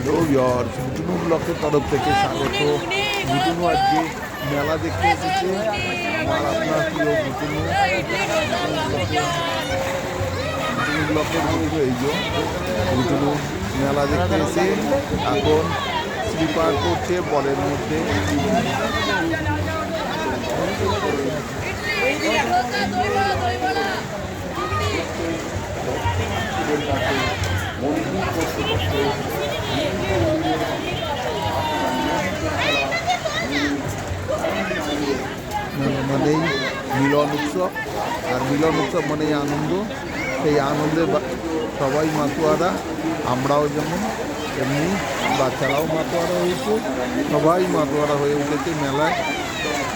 Hello viewers, বুটুনু ব্লকের তরফ থেকে স্বাগত। বুটুনু আজকে মেলা দেখতে এসেছে। আমার আপনার প্রিয় বুটুনু ব্লকের বুটুনু এই যে বুটুনু মেলা দেখতে এসে এখন স্লিপার করছে বলের মধ্যে। মানেই মিলন উৎসব, আর মিলন উৎসব মানেই আনন্দ। সেই আনন্দে সবাই মাতোয়ারা, আমরাও যেমন এমনি বাচ্চারাও মাতোয়ারা হয়েছে, সবাই মাতোয়ারা হয়ে উঠেছে মেলায়।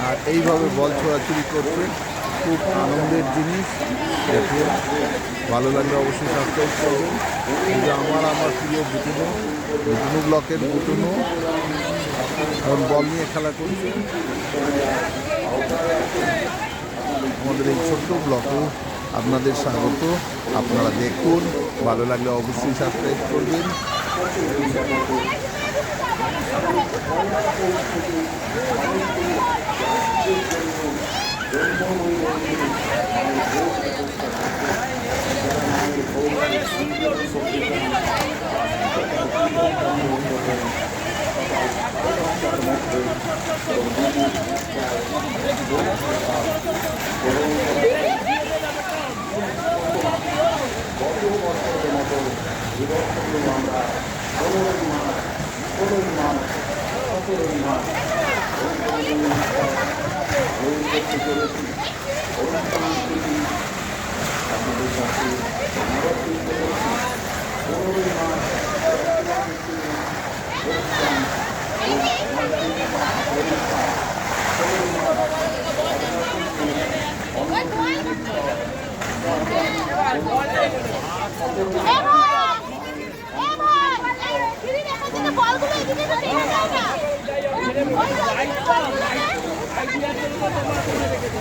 আর এইভাবে বল ছোড়াছুড়ি করছে, খুব আনন্দের জিনিস। দেখে ভালো লাগলে অবশ্যই সাবস্ক্রাইব করবেন। কিন্তু আমার প্রিয় বুটুনু ব্লকের বুটুনু এখন বল নিয়ে খেলা করছে। আমাদের এই ছোট্ট ব্লকে আপনাদের স্বাগত। আপনারা দেখুন, ভালো লাগলে অবশ্যই সাবস্ক্রাইব করবেন।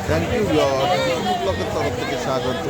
থ্যাংক ইউ ব্লকের তরফ থেকে স্বাগত।